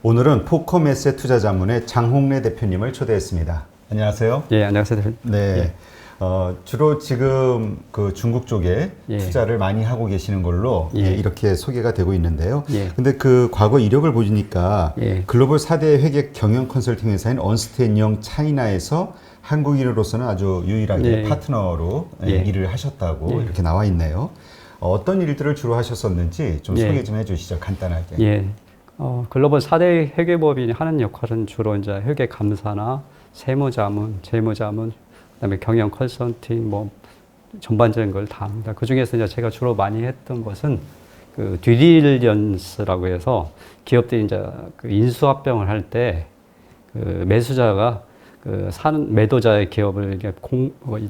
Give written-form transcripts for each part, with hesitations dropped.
오늘은 포커메세 투자자문의 장홍래 대표님을 초대했습니다. 안녕하세요. 예, 안녕하세요, 대표님. 네. 예. 주로 지금 그 중국 쪽에 예. 투자를 많이 하고 계시는 걸로 예. 이렇게 소개가 되고 있는데요. 예. 근데 그 과거 이력을 보니까 예. 글로벌 4대 회계 경영 컨설팅 회사인 언스텐영 차이나에서 한국인으로서는 아주 유일하게 예. 파트너로 예. 일을 하셨다고 예. 이렇게 나와 있네요. 어떤 일들을 주로 하셨었는지 좀 예. 소개 좀 해주시죠, 간단하게. 예. 글로벌 4대 회계법인이 하는 역할은 주로 이제 회계 감사나 세무자문, 재무자문, 그다음에 경영 컨설팅 뭐 전반적인 걸 다 합니다. 그 중에서 이제 제가 주로 많이 했던 것은 그 듀디리전스라고 해서 기업들이 이제 그 인수합병을 할 때 그 매수자가 그 사는 매도자의 기업을 이렇게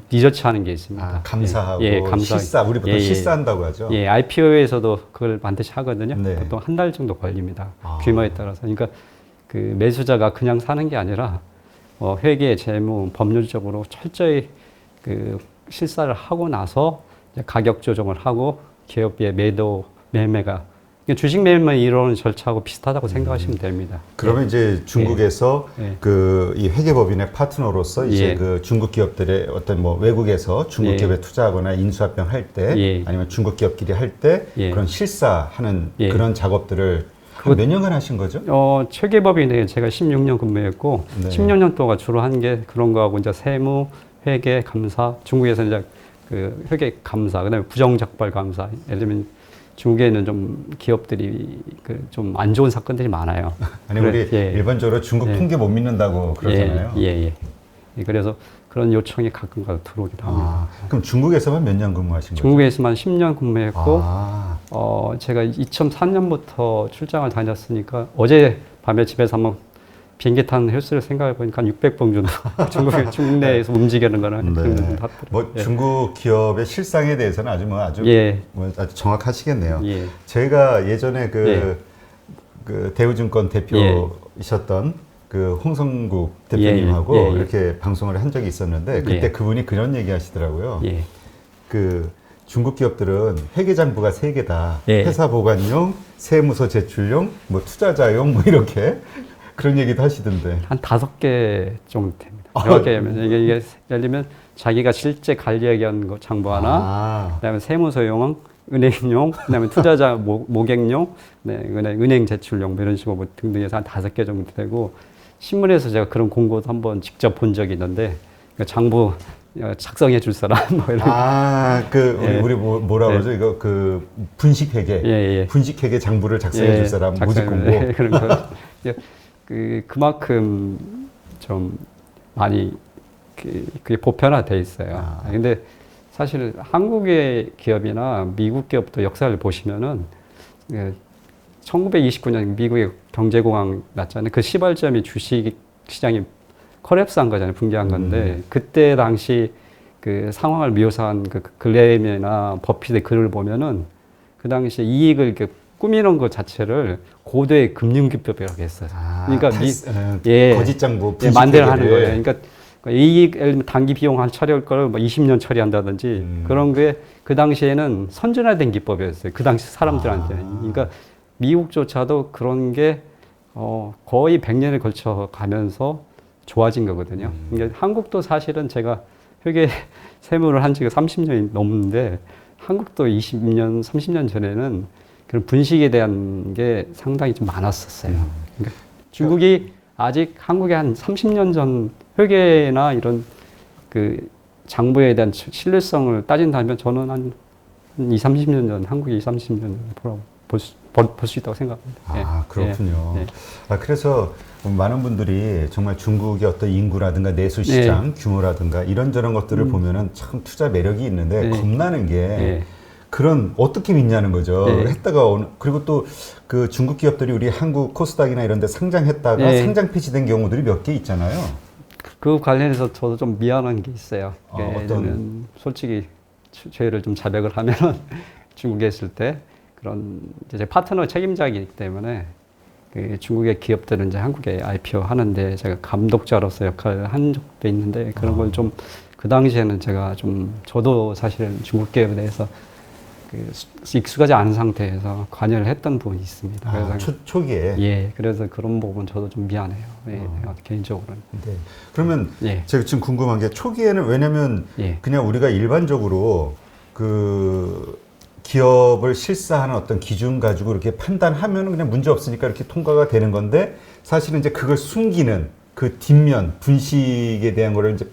리서치하는 게 있습니다. 감사하고 예, 감사. 실사, 우리 보통 실사한다고 하죠. 예, IPO에서도 그걸 반드시 하거든요. 네. 보통 한 달 정도 걸립니다. 규모에 따라서. 그러니까 그 매수자가 그냥 사는 게 아니라 회계, 재무, 법률적으로 철저히 그 실사를 하고 나서 이제 가격 조정을 하고 기업의 매매가 주식 매매만 이루어지는 절차하고 비슷하다고 생각하시면 됩니다. 그러면 이제 중국에서 예. 그 이 회계법인의 파트너로서 이제 예. 그 중국 기업들의 어떤 뭐 외국에서 중국 예. 기업에 투자하거나 인수합병 할 때 예. 아니면 중국 기업끼리 할 때 예. 그런 실사하는 예. 그런 작업들을 한 몇 년간 하신 거죠? 회계법인에 제가 16년 근무했고 네. 16년 동안 주로 한 게 그런 거하고 이제 세무, 회계, 감사, 중국에서 이제 그 회계 감사, 그다음에 부정적발 감사. 예를 들면 중국에는 좀 기업들이 그 좀 안 좋은 사건들이 많아요. 아니 우리 예. 일반적으로 중국 예. 통계 못 믿는다고 그러잖아요. 예. 그래서 그런 요청이 가끔가다 들어오기도 합니다. 그럼 중국에서만 몇 년 근무하신 거죠? 중국에서만 10년 근무했고 아. 제가 2003년부터 출장을 다녔으니까 어제 밤에 집에서 한번 비행기 타는 횟수를 생각해 보니까 한 600번 정도 중국 내에서 움직이는 거는 그런 정도 탔더라고요. 뭐 중국 기업의 실상에 대해서는 아주 예. 아주 정확하시겠네요. 예. 제가 예전에 예. 그 대우증권 대표이셨던 그 홍성국 대표님하고 예. 이렇게 방송을 한 적이 있었는데 그때 예. 그분이 그런 얘기 하시더라고요. 예. 그 중국 기업들은 회계장부가 3개다. 예. 회사 보관용, 세무서 제출용, 뭐 투자자용 뭐 이렇게 그런 얘기도 하시던데. 한 5개 정도 됩니다. 정확히 하면 이게 예를 들면 자기가 실제 관리하기 위한 거 장부 하나, 그다음에 세무서용, 은행용, 그다음에 투자자 모객용, 네, 은행 제출용 뭐 이런 식으로 뭐 등등해서 한 5개 정도 되고 신문에서 제가 그런 공고도 한번 직접 본 적이 있는데 장부 작성해 줄 사람 뭐 이런. 우리 뭐라 그러죠? 이거 그 분식회계, 분식회계 장부를 작성해 줄 사람 모집 공고. 그런 거. 그만큼 좀 많이 그게 보편화돼 있어요. 근데 사실 한국의 기업이나 미국 기업도 역사를 보시면은 1929년 미국의 경제공황 났잖아요. 그 시발점이 주식 시장이 컬랩스한 거잖아요. 붕괴한 건데 그때 당시 그 상황을 묘사한 그 글레임이나 버핏의 글을 보면은 그 당시 이익을 이렇게 꾸미는 것 자체를 고도의 금융기법이라고 했어요. 그러니까 거짓장부 만들어 하는 거예요. 그러니까 이익 단기 비용 한 처리할 거를 뭐 20년 처리한다든지 그런 게 그 당시에는 선진화된 기법이었어요. 그 당시 사람들한테는. 그러니까 미국조차도 그런 게 거의 100년에 걸쳐 가면서 좋아진 거거든요. 그러니까 한국도 사실은 제가 회계 세무를 한 지가 30년이 넘는데 한국도 20년, 30년 전에는 그런 분식에 대한 게 상당히 좀 많았었어요. 그러니까 중국이 아직 한국에 한 30년 전 회계나 이런 그 장부에 대한 신뢰성을 따진다면 저는 한 20, 30년 전, 한국이 20, 30년 전에 볼 수 있다고 생각합니다. 그렇군요. 그래서 많은 분들이 정말 중국의 어떤 인구라든가 내수 시장 규모라든가 이런저런 것들을 보면은 참 투자 매력이 있는데 겁나는 게 그런 어떻게 믿냐는 거죠. 했다가 그리고 또 그 중국 기업들이 우리 한국 코스닥이나 이런 데 상장했다가 상장 폐지된 경우들이 몇 개 있잖아요. 그 관련해서 저도 좀 미안한 게 있어요. 어떤 솔직히 죄를 좀 자백을 하면은 중국에 있을 때 그런 제 파트너 책임자이기 때문에 그 중국의 기업들은 이제 한국에 IPO 하는데 제가 감독자로서 역할을 한 적도 있는데 그런 걸 좀 그 당시에는 제가 좀 저도 사실은 중국 기업에 대해서 익숙하지 않은 상태에서 관여를 했던 부분이 있습니다. 그래서 초기에. 예, 그래서 그런 부분 저도 좀 미안해요. 예, 개인적으로는. 네. 그러면 예. 제가 지금 궁금한 게 초기에는 왜냐면 예. 그냥 우리가 일반적으로 그 기업을 실사하는 어떤 기준 가지고 이렇게 판단하면 그냥 문제 없으니까 이렇게 통과가 되는 건데 사실은 이제 그걸 숨기는 그 뒷면 분식에 대한 거를 이제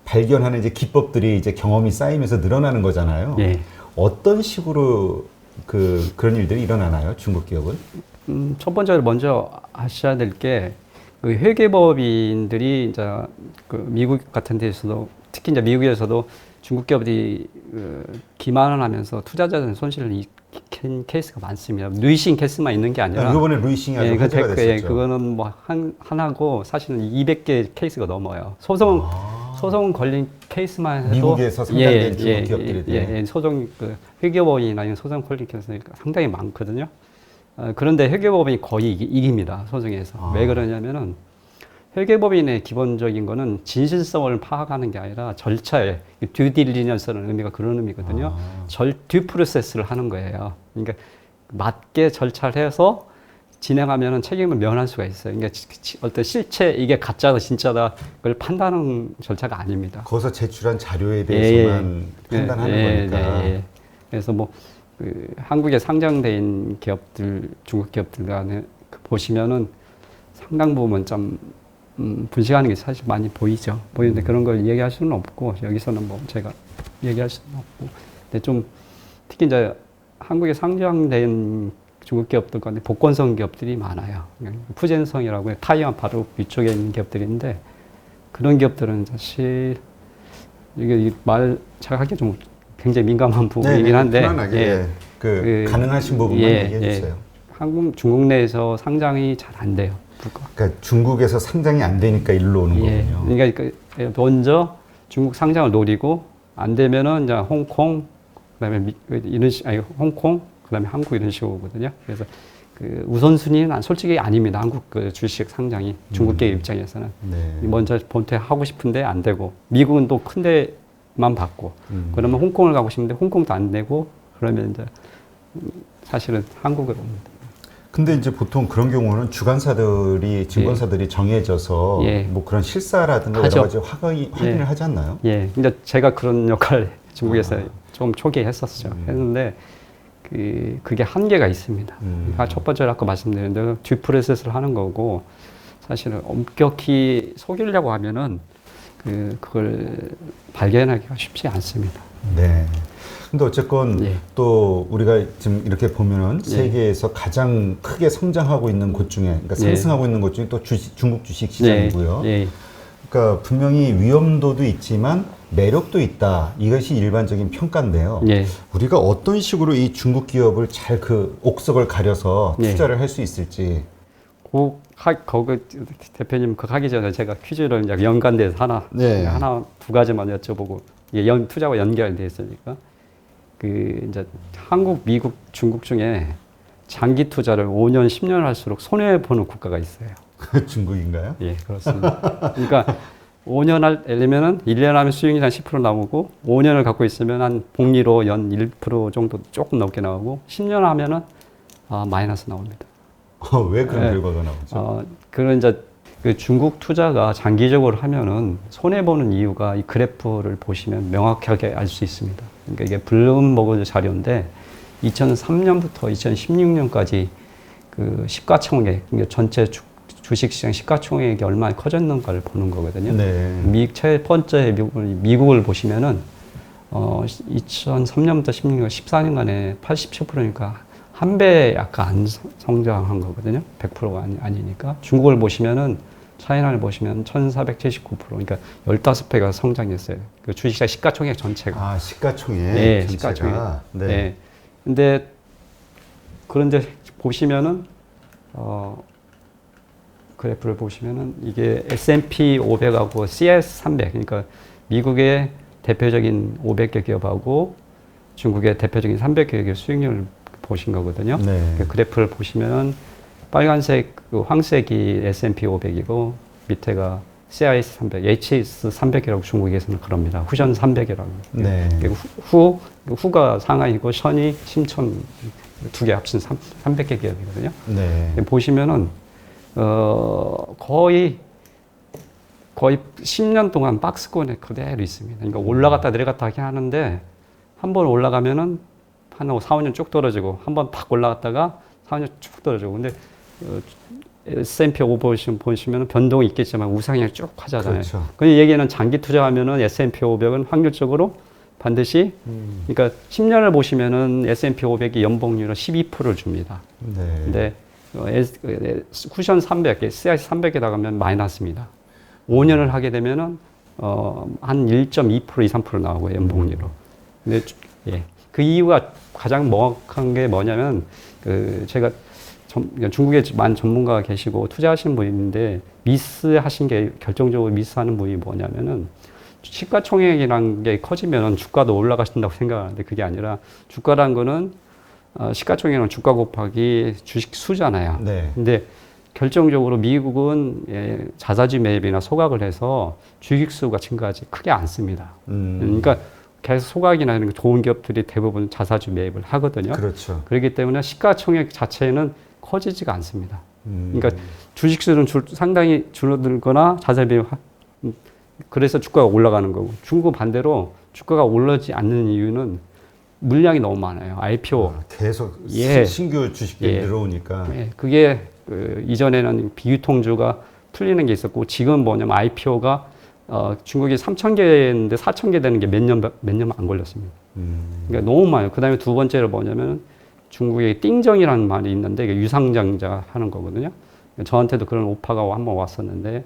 발견하는 이제 기법들이 이제 경험이 쌓이면서 늘어나는 거잖아요. 예. 어떤 식으로 그런 일들이 일어나나요? 중국 기업은? 첫 번째로 먼저 아셔야 될 게 그 회계법인들이 이제 그 미국 같은 데서도 특히 이제 미국에서도 중국 기업들이 기만을 하면서 투자자들 손실을 일으킨 케이스가 많습니다. 루이싱 케이스만 있는 게 아니라 이번에 루이싱이 아주 화제가 됐었죠. 예, 그거는 뭐 하나고 사실은 200개 케이스가 넘어요. 소송 걸린 케이스만 해도 미국에서 상장된 중국 기업들이 소송 회계법인이나 이런 소송 걸린 케이스가 상당히 많거든요. 그런데 회계법인이 거의 이깁니다. 소송에서. 왜 그러냐면은 회계법인의 기본적인 거는 진실성을 파악하는 게 아니라 절차에 듀 딜리전스라는 의미가 그런 의미거든요. 듀 프로세스를 하는 거예요. 그러니까 맞게 절차를 해서 진행하면은 책임을 면할 수가 있어요. 그러니까 어떤 실체 이게 가짜다 진짜다 그걸 판단하는 절차가 아닙니다. 거기서 제출한 자료에 대해서만 판단하는 거니까. 그래서 뭐 한국에 상장된 기업들, 중국 기업들 간에 보시면은 상당 부분 좀 분식하는 게 사실 많이 보이는데 그런 걸 얘기할 수는 없고 여기서는 뭐 제가 얘기할 수는 없고 근데 좀 특히 이제 한국에 상장된 중국 기업들 가운데 복권성 기업들이 많아요. 푸젠성이라고 타이완 바로 위쪽에 있는 기업들인데 그런 기업들은 사실 이게 말 제가 하기 좀 굉장히 민감한 부분이긴 한데 편안하게 가능하신 부분만 얘기해 주세요. 중국 내에서 상장이 잘 안 돼요. 그러니까 중국에서 상장이 안 되니까 일로 오는 거군요. 그러니까 먼저 중국 상장을 노리고 안 되면은 이제 홍콩 그다음에 홍콩 그다음에 한국 이런 식으로거든요. 그래서 우선순위는 솔직히 아닙니다. 한국 주식 상장이 중국 기업 입장에서는 먼저 본퇴하고 싶은데 안 되고 미국은 또 큰 데만 받고 그러면 홍콩을 가고 싶은데 홍콩도 안 되고 그러면 이제 사실은 한국으로 옵니다. 근데 이제 보통 그런 경우는 주관사들이 증권사들이 정해져서 뭐 그런 실사라든가 여러 가지 확인을 하지 않나요? 예. 근데 제가 그런 역할을 중국에서 좀 초기에 했었죠. 했는데 그게 한계가 있습니다. 첫 번째로 아까 말씀드린 대로 듀 프로세스를 하는 거고 사실은 엄격히 속이려고 하면은 그걸 발견하기가 쉽지 않습니다. 네. 근데 어쨌건 또 우리가 지금 이렇게 보면은 세계에서 가장 크게 성장하고 있는 곳 중에, 그러니까 상승하고 있는 곳 중에 또 중국 주식 시장이고요. 그러니까 분명히 위험도도 있지만 매력도 있다. 이것이 일반적인 평가인데요. 우리가 어떤 식으로 이 중국 기업을 잘 옥석을 가려서 투자를 할 수 있을지. 거기 대표님 하기 전에 제가 퀴즈를 이제 연관돼서 하나 두 가지만 여쭤보고 이게 투자와 연결돼 있으니까 이제 한국, 미국, 중국 중에 장기 투자를 5년, 10년 할수록 손해 보는 국가가 있어요. 중국인가요? 예, 그렇습니다. 그러니까 5년 하려면은 1년 하면 수익이 한 10% 나오고 5년을 갖고 있으면 한 복리로 연 1% 정도 조금 넘게 나오고 10년 하면은 마이너스 나옵니다. 왜 그런 결과가 나오죠? 그런 이제 중국 투자가 장기적으로 하면은 손해 보는 이유가 이 그래프를 보시면 명확하게 알 수 있습니다. 그러니까 이게 블룸버그 자료인데 2003년부터 2016년까지 시가총액, 그러니까 전체 주식시장 시가총액이 얼마나 커졌는가를 보는 거거든요. 첫 번째 미국을 보시면은 2003년부터 16년, 14년간에 87%니까 한 배 약간 안 성장한 거거든요. 100%가 아니니까. 중국을 보시면은 차이나를 보시면 1479%, 그러니까 15배가 성장했어요. 그 주식시장 시가총액 전체가. 시가총액 전체가. 시가총액. 근데 그런데 보시면은 그래프를 보시면은 이게 S&P 500하고 CS 300, 그러니까 미국의 대표적인 500개 기업하고 중국의 대표적인 300개 기업의 수익률을 보신 거거든요. 그 그래프를 보시면 빨간색, 황색이 S&P 500이고 밑에가 CIS-300, HS-300이라고 중국에서는 그럽니다. 후전 300이라고. 네. 후가 상하이고 션이 심천 두 개 합친 300개 기업이거든요. 네. 보시면은 거의 10년 동안 박스권에 그대로 있습니다. 그러니까 올라갔다 내려갔다 하긴 하는데 한 번 올라가면은 한 4, 5년 쭉 떨어지고 한 번 팍 올라갔다가 4, 5년 쭉 떨어지고 근데 S&P 500 보시면 변동이 있겠지만 우상향 쭉 하잖아요. 그렇죠. 그 얘기는 장기 투자하면은 S&P 500은 확률적으로 반드시 그러니까 10년을 보시면은 S&P 500이 연봉률은 12%를 줍니다. 네. 근데 쿠션 300, CIS 300에 나가면 마이너스입니다. 5년을 하게 되면은 한 1.2% 2, 3% 나오고요, 연봉률로. 근데 예. 그 이유가 가장 명확한 게 뭐냐면 제가 중국에 많은 전문가가 계시고 투자하시는 분인데 미스하신 게 결정적으로 미스하는 분이 뭐냐면은 시가총액이라는 게 커지면 주가도 올라가신다고 생각하는데 그게 아니라 주가라는 거는 시가총액은 주가 곱하기 주식 수잖아요. 네. 근데 결정적으로 미국은 자사주 매입이나 소각을 해서 주식수가 증가하지 크게 않습니다. 그러니까 계속 소각이나 이런 좋은 기업들이 대부분 자사주 매입을 하거든요. 그렇죠. 그렇기 때문에 시가총액 자체는 커지지가 않습니다. 그러니까 주식수는 상당히 줄어들거나 자사주 매입 그래서 주가가 올라가는 거고 중국 반대로 주가가 올라지 않는 이유는 물량이 너무 많아요. IPO. 계속 예. 신규 주식들이 예. 들어오니까. 예. 그게 이전에는 비유통주가 풀리는 게 있었고 지금 뭐냐면 IPO가 중국이 3,000개인데 4,000개 되는 게 몇 년 안 걸렸습니다. 그러니까 너무 많아요. 그 다음에 두 번째로 뭐냐면 중국에 띵정이라는 말이 있는데 이게 유상증자 하는 거거든요. 저한테도 그런 오파가 한번 왔었는데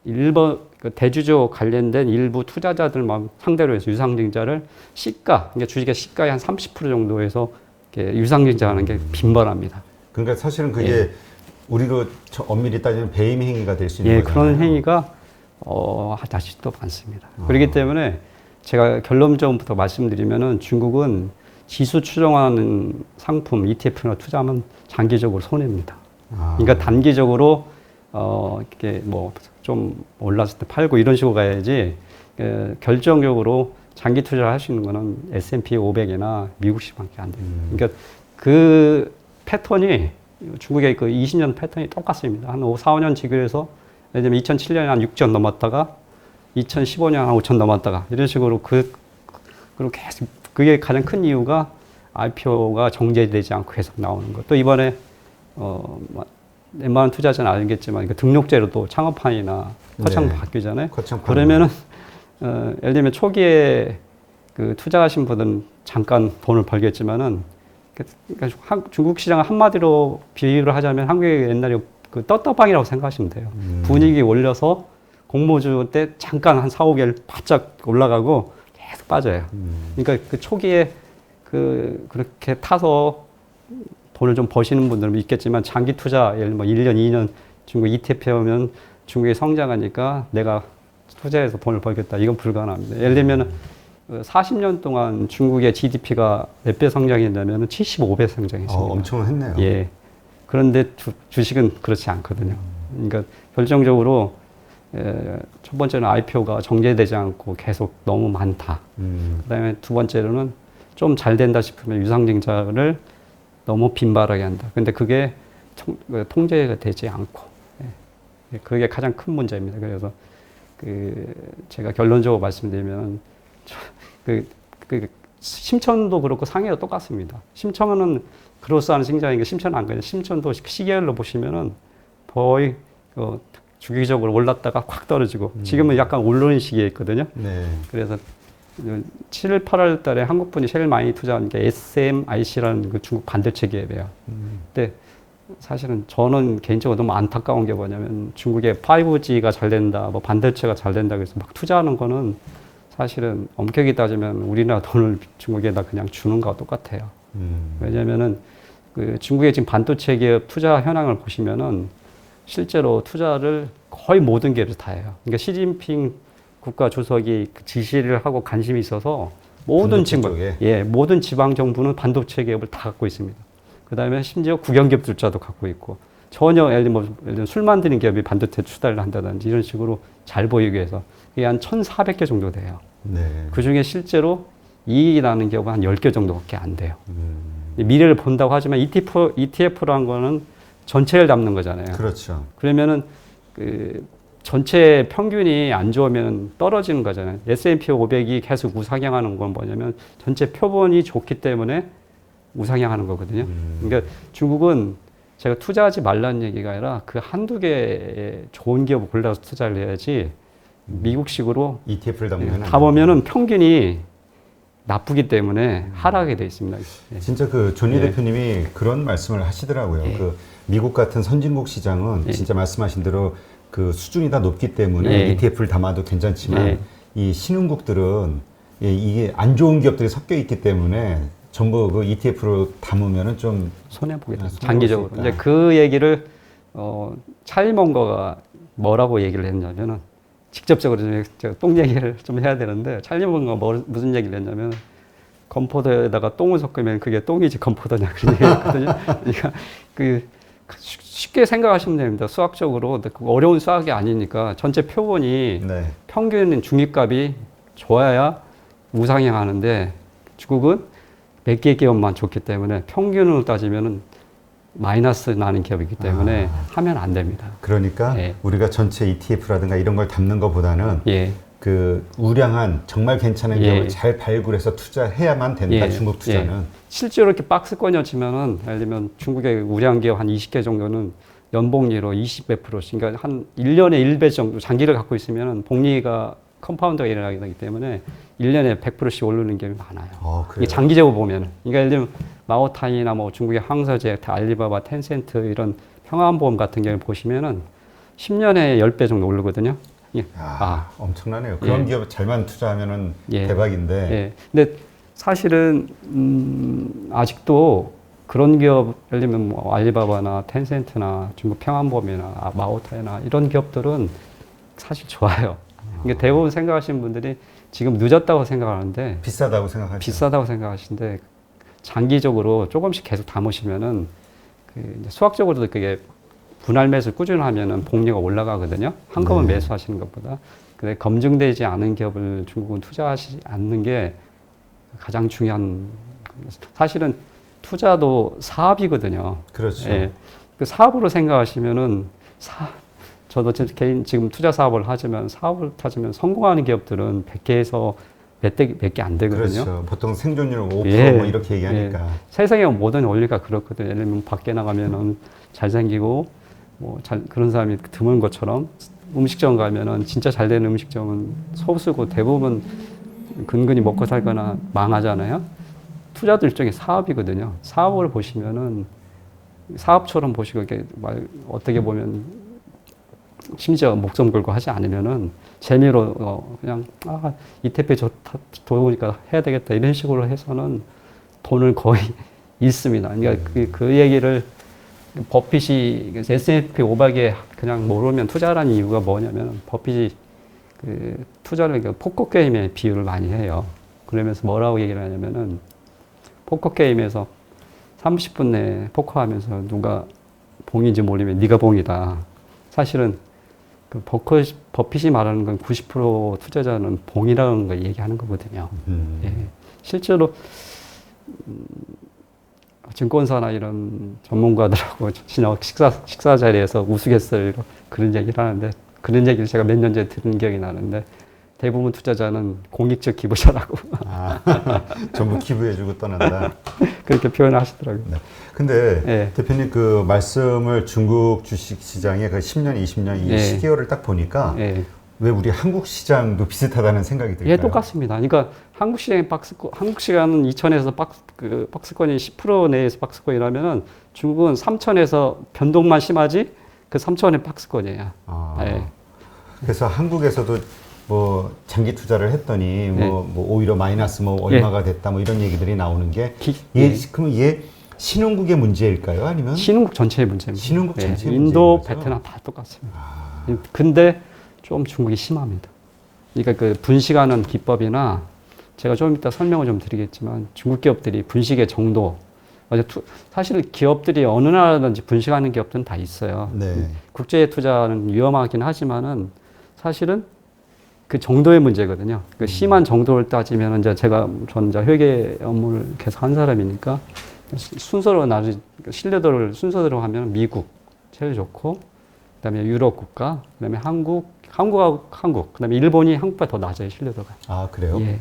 일본 대주주 관련된 일부 투자자들만 상대로 해서 유상증자를 시가, 그러니까 주식의 시가의 한 30% 정도에서 유상증자하는 게 빈번합니다. 그러니까 사실은 그게 예. 우리로 엄밀히 따지면 배임 행위가 될 수 있는 예, 거잖아요. 그런 행위가 아직도 많습니다. 그렇기 때문에 제가 결론적부터 말씀드리면은 중국은 지수 추종하는 상품 ETF나 투자하면 장기적으로 손해입니다. 그러니까 단기적으로 이렇게 뭐 좀 올랐을 때 팔고 이런 식으로 가야지 결정적으로 장기 투자를 할 수 있는 거는 S&P 500이나 미국 시장밖에 안 됩니다. 그러니까 그 패턴이 중국의 그 20년 패턴이 똑같습니다. 한 4, 5년 지그에서 예를 들면 2007년에 한 6천 넘었다가 2015년 한 5천 넘었다가 이런 식으로 그리고 계속 그게 가장 큰 이유가 IPO가 정제되지 않고 계속 나오는 것. 또 이번에 웬만한 투자자는 알겠지만 등록제로 또 창업판이나 거창 네. 바뀌잖아요. 거창판. 그러면은 예를 들면 초기에 그 투자하신 분은 잠깐 돈을 벌겠지만은 그러니까 중국 시장을 한마디로 비유를 하자면 한국의 옛날에 그 떴다방이라고 생각하시면 돼요. 분위기 올려서 공모주 때 잠깐 한 4, 5개월 바짝 올라가고 계속 빠져요. 그러니까 그 초기에 그렇게 타서 돈을 좀 버시는 분들은 있겠지만 장기 투자, 예를 들면 1년, 2년 중국 ETF 하면 중국이 성장하니까 내가 투자해서 돈을 벌겠다. 이건 불가능합니다. 예를 들면 40년 동안 중국의 GDP가 몇 배 성장했냐면 75배 성장했습니다. 엄청 했네요. 예. 그런데 주식은 그렇지 않거든요. 그러니까 결정적으로 첫 번째는 IPO가 정제되지 않고 계속 너무 많다. 그다음에 두 번째로는 좀 잘 된다 싶으면 유상증자를 너무 빈발하게 한다. 근데 그게 통제가 되지 않고 그게 가장 큰 문제입니다. 그래서 제가 결론적으로 말씀드리면 심천도 그렇고 상해도 똑같습니다. 심천은 그로스하는 생장이니까 심천은 안 그래요. 심천도 시계열로 보시면은 거의 주기적으로 올랐다가 확 떨어지고 지금은 약간 오르는 시기에 있거든요. 네. 그래서 7월, 8월 달에 한국분이 제일 많이 투자한 게 SMIC라는 그 중국 반도체 기업이에요. 근데 사실은 저는 개인적으로 너무 안타까운 게 뭐냐면 중국의 5G가 잘 된다, 뭐 반도체가 잘 된다 그래서 막 투자하는 거는 사실은 엄격히 따지면 우리나라 돈을 중국에다 그냥 주는 거와 똑같아요. 왜냐면은 그 중국의 지금 반도체 기업 투자 현황을 보시면은 실제로 투자를 거의 모든 기업에서 다 해요. 그러니까 시진핑 국가 주석이 지시를 하고 관심이 있어서 모든 지방 정부는 반도체 기업을 다 갖고 있습니다. 그 다음에 심지어 국영기업들자도 갖고 있고 전혀 예를 들면 술 만드는 기업이 반도체 투자를 한다든지 이런 식으로 잘 보이기 위해서 이게 한 1,400개 정도 돼요. 네. 그 중에 실제로 이익이 나는 기업은 한 10개 정도밖에 안 돼요. 미래를 본다고 하지만 ETF라는 거는 전체를 담는 거잖아요. 그렇죠. 그러면은 그 전체 평균이 안 좋으면 떨어지는 거잖아요. S&P 500이 계속 우상향하는 건 뭐냐면 전체 표본이 좋기 때문에 우상향하는 거거든요. 그러니까 중국은 제가 투자하지 말라는 얘기가 아니라 그 한두 개의 좋은 기업을 골라서 투자를 해야지 미국식으로 ETF를 담으면 다 보면은 평균이 나쁘기 때문에 하락하게 돼 있습니다. 진짜 그 존리 대표님이 그런 말씀을 하시더라고요. 그 미국 같은 선진국 시장은 진짜 말씀하신 대로 그 수준이 다 높기 때문에 ETF를 담아도 괜찮지만 이 신흥국들은 이게 안 좋은 기업들이 섞여 있기 때문에 전부 그 ETF로 담으면은 좀 손해 보게 돼요. 장기적으로. 이제 그 얘기를 찰리 먼거가 뭐라고 얘기를 했냐면은 직접적으로 제가 똥 얘기를 좀 해야 되는데 찰리 먼거가 무슨 얘기를 했냐면 건포도에다가 똥을 섞으면 그게 똥이지 건포도냐 그런 얘기했거든요. 그러니까 그 쉽게 생각하시면 됩니다. 수학적으로 어려운 수학이 아니니까 전체 표본이 평균 중위값이 좋아야 우상향하는데 중국은 몇 개 기업만 좋기 때문에 평균으로 따지면은 마이너스 나는 기업이기 때문에 하면 안 됩니다. 그러니까 우리가 전체 ETF라든가 이런 걸 담는 것보다는 그 우량한 정말 괜찮은 기업을 잘 발굴해서 투자해야만 된다. 중국 투자는. 실제로 이렇게 박스권이었지만은 예를 들면 중국의 우량 기업 한 20개 정도는 연봉리로 20몇 프로씩, 그러니까 한 1년에 1배 정도 장기를 갖고 있으면 복리가 컴파운드가 일어나게 되기 때문에 1년에 100%씩 오르는 기업이 많아요. 이게 장기적으로 보면은. 그러니까 예를 들면 마오타이나 뭐 중국의 항서제, 알리바바, 텐센트 이런 평안보험 같은 경우 보시면은 10년에 10배 정도 오르거든요. 엄청나네요. 그런 기업 잘만 투자하면은 대박인데. 근데 사실은 아직도 그런 기업, 예를 들면 뭐 알리바바나 텐센트나 중국 평안보험이나 마오타이나 이런 기업들은 사실 좋아요. 그러니까 대부분 생각하시는 분들이 지금 늦었다고 생각하는데 비싸다고 생각하시죠. 비싸다고 생각하시는데 장기적으로 조금씩 계속 담으시면은 그 수학적으로도 그게 분할 매수 꾸준히 하면은 복리가 올라가거든요. 한꺼번에 매수하시는 것보다. 근데 검증되지 않은 기업을 중국은 투자하지 않는 게 가장 중요한. 사실은 투자도 사업이거든요. 그렇죠. 그 사업으로 생각하시면은 저도 개인 지금 투자 사업을 하지만 사업을 찾으면 성공하는 기업들은 100개에서 몇 개 안 되거든요. 그렇죠. 보통 생존율 5% 뭐 이렇게 얘기하니까. 세상의 모든 원리가 그렇거든요. 예를 들면 밖에 나가면은 잘생기고 뭐 그런 사람이 드문 것처럼 음식점 가면은 진짜 잘 되는 음식점은 소수고 대부분 근근히 먹고 살거나 망하잖아요. 투자도 일종의 사업이거든요. 사업을 보시면은 사업처럼 보시고 이렇게 어떻게 보면 심지어 목숨 걸고 하지 않으면은 재미로 그냥 ETF 좋으니까 해야 되겠다 이런 식으로 해서는 돈을 거의 잃습니다. 그러니까 그 얘기를 버핏이 S&P 500에 그냥 모르면 투자라는 이유가 뭐냐면 버핏이 그 투자를 포커 게임에 비유를 많이 해요. 그러면서 뭐라고 얘기를 하냐면은 포커 게임에서 30분 내에 포커하면서 누가 봉인지 모르면 네가 봉이다. 사실은 그 버핏이 말하는 건 90% 투자자는 봉이라는 걸 얘기하는 거거든요. 실제로 증권사나 이런 전문가들하고 저녁 식사 자리에서 우스갯소리로 그런 얘기를 하는데 그런 얘기를 제가 몇 년 전에 들은 기억이 나는데 대부분 투자자는 공익적 기부자라고. 전부 기부해주고 떠난다. 그렇게 표현을 하시더라고요. 근데 대표님 그 말씀을 중국 주식 시장의 그 10년, 20년 이 시기열을 딱 보니까 왜 우리 한국 시장도 비슷하다는 생각이 들까요? 똑같습니다. 그러니까 한국 시장의 한국 시장은 2천에서 박스권이 10% 내에서 박스권이라면은 중국은 3천에서 변동만 심하지 그 3천의 박스권이에요. 그래서 한국에서도 뭐 장기 투자를 했더니 뭐 오히려 마이너스 뭐 얼마가 됐다 뭐 이런 얘기들이 나오는 게 그럼 얘 신흥국의 문제일까요? 아니면 신흥국 전체의 문제입니다. 신흥국 전체의 인도, 베트남 다 똑같습니다. 근데 좀 중국이 심합니다. 그러니까 그 분식하는 기법이나 제가 좀 이따 설명을 좀 드리겠지만 중국 기업들이 분식의 정도 사실 기업들이 어느 나라든지 분식하는 기업들은 다 있어요. 네. 국제 투자는 위험하긴 하지만은 사실은 그 정도의 문제거든요. 그 심한 정도를 따지면 이제 저는 이제 회계 업무를 계속 한 사람이니까 순서로 신뢰도를 순서대로 하면 미국 제일 좋고, 그다음에 유럽 국가, 그다음에 한국, 그다음에 일본이 한국보다 더 낮아요, 신뢰도가. 아, 그래요? 예.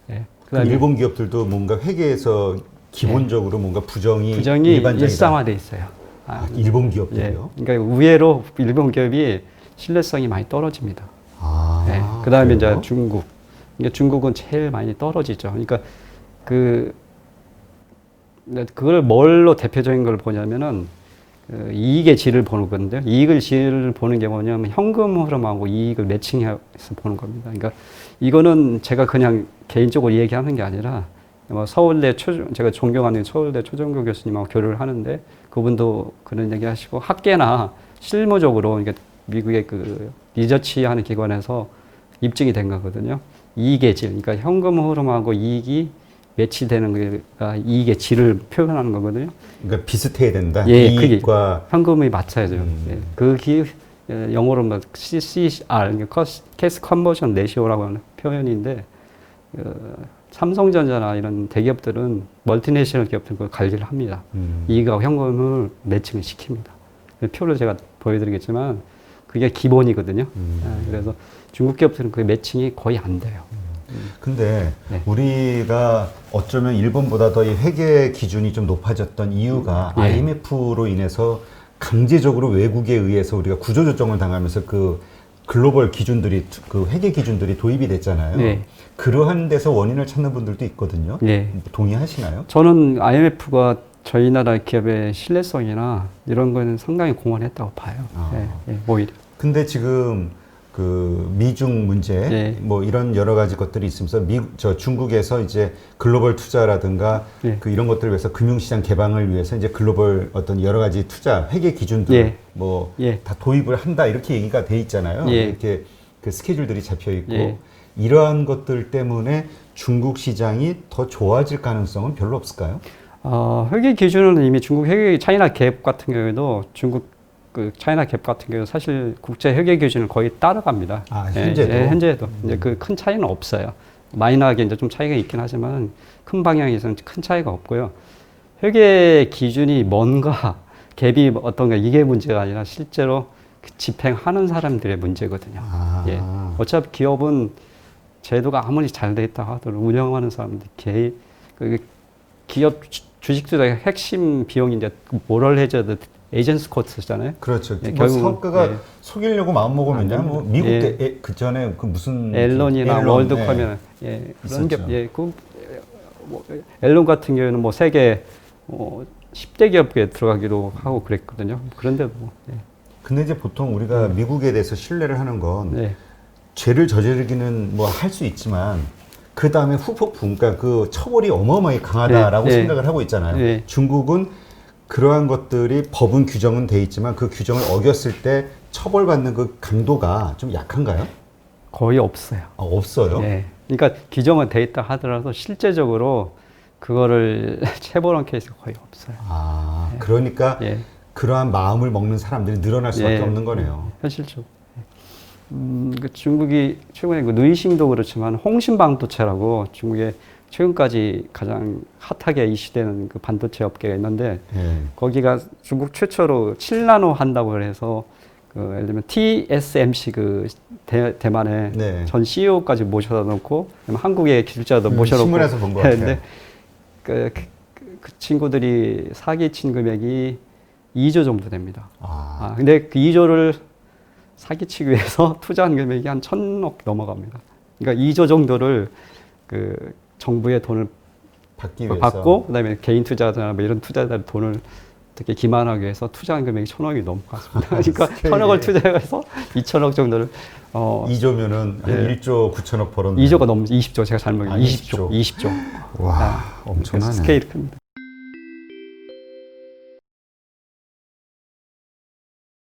예. 그럼 일본 기업들도 뭔가 회계에서 기본적으로 뭔가 부정이 일반적이다. 일상화돼 있어요. 일본 예. 기업들이요? 그러니까 의외로 일본 기업이 신뢰성이 많이 떨어집니다. 예. 그다음에 이제 중국. 이게 중국은 제일 많이 떨어지죠. 그러니까 그걸 뭘로 대표적인 걸 보냐면은 이익의 질을 보는 건데요. 이익을 질을 보는 게 뭐냐면 현금 흐름하고 이익을 매칭해서 보는 겁니다. 그러니까 이거는 제가 그냥 개인적으로 얘기하는 게 아니라 제가 존경하는 서울대 초정교 교수님하고 교류를 하는데 그분도 그런 얘기 하시고 학계나 실무적으로 그러니까 미국의 그 리서치 하는 기관에서 입증이 된 거거든요. 이익의 질, 그러니까 현금 흐름하고 이익이 매치되는 게 이익의 질을 표현하는 거거든요. 그러니까 비슷해야 된다. 예, 이익과 현금이 맞춰야죠. 예, 그게 영어로 CCR, 그러니까 캐스 컨버전 레시오라고 하는 표현인데 삼성전자나 이런 대기업들은 멀티내셔널 기업들은 그걸 관리를 합니다. 이익하고 현금을 매칭을 시킵니다. 표를 제가 보여드리겠지만 그게 기본이거든요. 그래서 중국 기업들은 그 매칭이 거의 안 돼요. 근데 네. 우리가 어쩌면 일본보다 더 이 회계 기준이 좀 높아졌던 이유가 예. IMF로 인해서 강제적으로 외국에 의해서 우리가 구조조정을 당하면서 그 글로벌 기준들이, 그 회계 기준들이 도입이 됐잖아요. 예. 그러한 데서 원인을 찾는 분들도 있거든요. 예. 동의하시나요? 저는 IMF가 저희 나라 기업의 신뢰성이나 이런 거는 상당히 공헌했다고 봐요. 오히려. 근데 지금 그 미중 문제 뭐 이런 여러 가지 것들이 있으면서 중국에서 이제 글로벌 투자라든가 그 이런 것들을 위해서 금융시장 개방을 위해서 이제 글로벌 어떤 여러 가지 투자 회계 기준들 다 도입을 한다 이렇게 얘기가 돼 있잖아요. 이렇게 그 스케줄들이 잡혀 있고 이러한 것들 때문에 중국 시장이 더 좋아질 가능성은 별로 없을까요? 회계 기준은 이미 중국 차이나 갭 같은 경우에도 중국 그 차이나 갭 같은 경우 사실 국제 회계 기준을 거의 따라갑니다. 현재도. 현재도 이제 그 큰 차이는 없어요. 마이너하게 이제 좀 차이가 있긴 하지만 큰 방향에서는 큰 차이가 없고요. 회계 기준이 뭔가 갭이 어떤가 이게 문제가 아니라 실제로 집행하는 사람들의 문제거든요. 어차피 기업은 제도가 아무리 잘 돼 있다 하더라도 운영하는 사람들 기업 주식 투자의 핵심 비용이 이제 모럴 해저드 에이전스 코스트잖아요. 그렇죠. 뭐 성과가 속이려고 마음 먹으면요. 뭐 미국 때 그 전에 그 무슨 앨런이나 월드컵이나 그런 게 앨런 같은 경우는 뭐 세계 10대 기업에 들어가기도 하고 그랬거든요. 그런데도 근데 이제 보통 우리가 미국에 대해서 신뢰를 하는 건 죄를 저지르기는 뭐 할 수 있지만 그 다음에 후폭풍, 그러니까 그 처벌이 어마어마하게 강하다라고 생각을 하고 있잖아요. 중국은 그러한 것들이 법은 규정은 돼 있지만 그 규정을 어겼을 때 처벌받는 그 강도가 좀 약한가요? 거의 없어요. 없어요? 그러니까 규정은 돼 있다 하더라도 실제적으로 그거를 체벌한 케이스가 거의 없어요. 그러니까 그러한 마음을 먹는 사람들이 늘어날 수밖에 없는 거네요. 현실적으로. 그 중국이 최근에 그 누이싱도 그렇지만 홍신 반도체라고 중국의 최근까지 가장 핫하게 이슈되는 그 반도체 업계가 있는데 거기가 중국 최초로 7나노 한다고 해서 그 예를 들면 TSMC 그 대만의 전 CEO까지 모셔다 놓고 한국의 기술자도 모셔놓고 신문에서 본 것 같아요. 그 친구들이 사기친 금액이 2조 정도 됩니다. 근데 그 2조를 사기치기 위해서 투자한 금액이 한 1,000억 넘어갑니다. 그러니까 2조 정도를 그 정부의 돈을 받고 그다음에 개인 투자자나 뭐 이런 투자자들 돈을 어떻게 기만하기 위해서 투자한 금액이 1,000억이 넘어갔습니다. 그러니까 1,000억을 투자해서 2,000억 정도를 2조면은 한 1조 9천억 벌었네요. 2조가 넘 20조 제가 잘못 20조. 와, 엄청나네. 스케일이 큽니다.